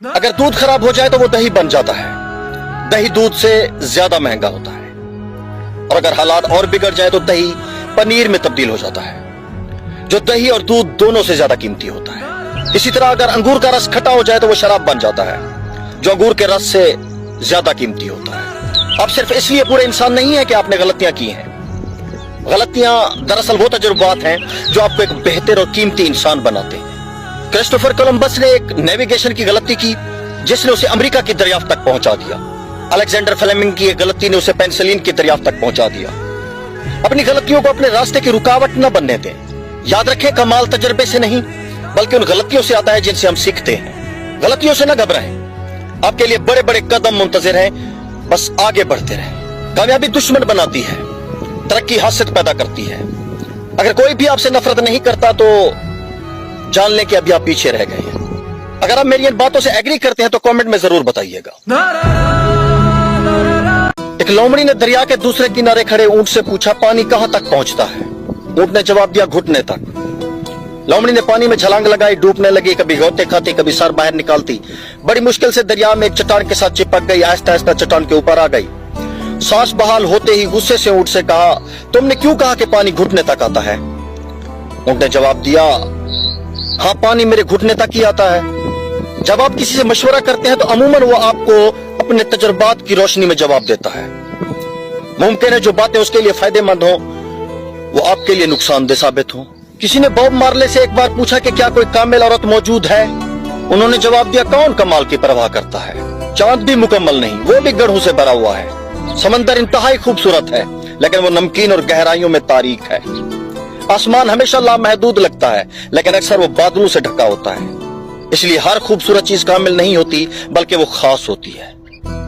अगर दूध खराब हो जाए तो वो दही बन जाता है। दही दूध से ज्यादा महंगा होता है, और अगर हालात और बिगड़ जाए तो दही पनीर में तब्दील हो जाता है, जो दही और दूध दोनों से ज्यादा कीमती होता है। इसी तरह अगर अंगूर का रस खट्टा हो जाए तो वो शराब बन जाता है, जो अंगूर के रस से ज्यादा कीमती होता है। अब सिर्फ इसलिए पूरे इंसान नहीं है कि आपने गलतियां की हैं। गलतियां दरअसल वो तजुर्बात हैं जो आपको एक बेहतर और कीमती इंसान बनाते हैं। क्रिस्टोफर कोलंबस ने एक नेविगेशन की गलती की जिसने उसे अमेरिका की दरियाफ्त तक पहुंचा दिया। अलेक्जेंडर फ्लेमिंग की एक गलती ने उसे पेनिसिलिन की दरियाफ्त तक पहुंचा दिया। अपनी गलतियों को अपने रास्ते की रुकावट न बनने दें। याद रखें, कमाल तजर्बे से नहीं बल्कि उन गलतियों से आता है जिनसे हम सीखते हैं। गलतियों से न घबराएं, आपके लिए बड़े बड़े कदम मुंतजिर हैं, बस आगे बढ़ते रहें। कामयाबी दुश्मन बनाती है, तरक्की हासिल पैदा करती है। अगर कोई भी आपसे नफरत नहीं करता तो जान लें कि अभी आप पीछे रह गए हैं। अगर आप मेरी इन बातों से एग्री करते हैं तो कमेंट में जरूर बताइएगा। एक लोमड़ी ने दरिया के दूसरे किनारे खड़े ऊंट से पूछा, पानी कहां तक पहुंचता है? ऊंट ने जवाब दिया, घुटने तक। लोमड़ी ने पानी में छलांग लगाई, डूबने लगी, कभी गौते खाती, कभी सर बाहर निकालती। बड़ी मुश्किल से दरिया में एक चट्टान के साथ चिपक गई, आहिस्ता आहिस्ता चट्टान के ऊपर आ गई। सांस बहाल होते ही गुस्से से ऊंट से कहा, तुमने क्यों कहा कि पानी घुटने तक आता है? ऊंट ने जवाब दिया, हाँ, पानी मेरे घुटने तक ही आता है। जब आप किसी से मशवरा करते हैं तो अमूमन वो आपको अपने तजुर्बात की रोशनी में जवाब देता है। मुमकिन है जो बातें उसके लिए फायदेमंद हो वो आपके लिए नुकसानदेह साबित हो। किसी ने बॉब मार्ले से एक बार पूछा कि क्या कोई कामिल औरत मौजूद है? उन्होंने जवाब दिया, कौन कमाल की परवाह करता है? चांद भी मुकम्मल नहीं, वो भी गढ़ों से भरा हुआ है। समंदर इंतहाई खूबसूरत है लेकिन वो नमकीन और गहराइयों में तारीक है। आसमान हमेशा लामहदूद लगता है लेकिन अक्सर वो बादलों से ढका होता है। इसलिए हर खूबसूरत चीज कामिल नहीं होती बल्कि वो खास होती है।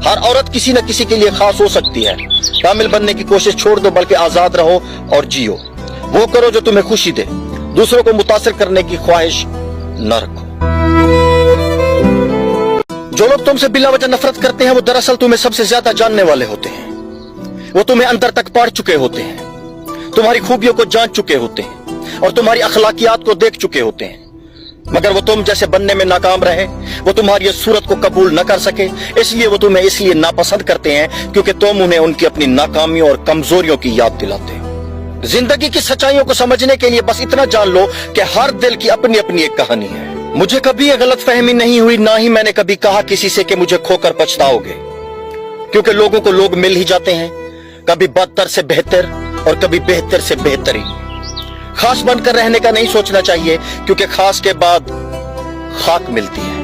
हर औरत किसी न किसी के लिए खास हो सकती है। कामिल बनने की कोशिश छोड़ दो, बल्कि आजाद रहो और जियो। वो करो जो तुम्हें खुशी दे, दूसरों को मुतासिर करने की ख्वाहिश न रखो। जो लोग तुमसे बिला वजह नफरत करते हैं वो दरअसल तुम्हें सबसे ज्यादा जानने वाले होते हैं। वो तुम्हें अंदर तक पढ़ चुके होते हैं, तुम्हारी खूबियों को जान चुके होते हैं और तुम्हारी अखलाकियात को देख चुके होते हैं। मगर वो तुम जैसे बनने में नाकाम रहे, वो तुम्हारी इस सूरत को कबूल न कर सके, इसलिए वो तुम्हें इसलिए नापसंद करते हैं क्योंकि तुम उन्हें उनकी अपनी नाकामियों और कमजोरियों की याद दिलाते हो। जिंदगी की सच्चाइयों को समझने के लिए बस इतना जान लो कि हर दिल की अपनी अपनी एक कहानी है। मुझे कभी ये गलत फहमी नहीं हुई, ना ही मैंने कभी कहा किसी से कि मुझे खोकर पछताओगे, क्योंकि लोगों को लोग मिल ही जाते हैं, कभी बदतर से बेहतर और कभी बेहतर से बेहतरीन। खास बनकर रहने का नहीं सोचना चाहिए क्योंकि खास के बाद खाक मिलती है।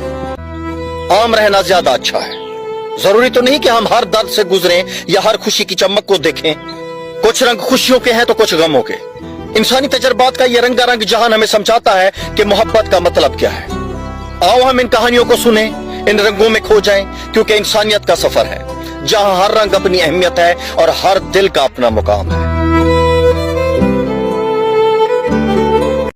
आम रहना ज्यादा अच्छा है। जरूरी तो नहीं कि हम हर दर्द से गुजरें या हर खुशी की चमक को देखें। कुछ रंग खुशियों के हैं तो कुछ गमों के। इंसानी तजर्बात का ये रंगारंग जहान हमें समझाता है कि मोहब्बत का मतलब क्या है। आओ हम इन कहानियों को सुने, इन रंगों में खो जाएं, क्योंकि इंसानियत का सफर है जहां हर रंग अपनी अहमियत है और हर दिल का अपना मुकाम है।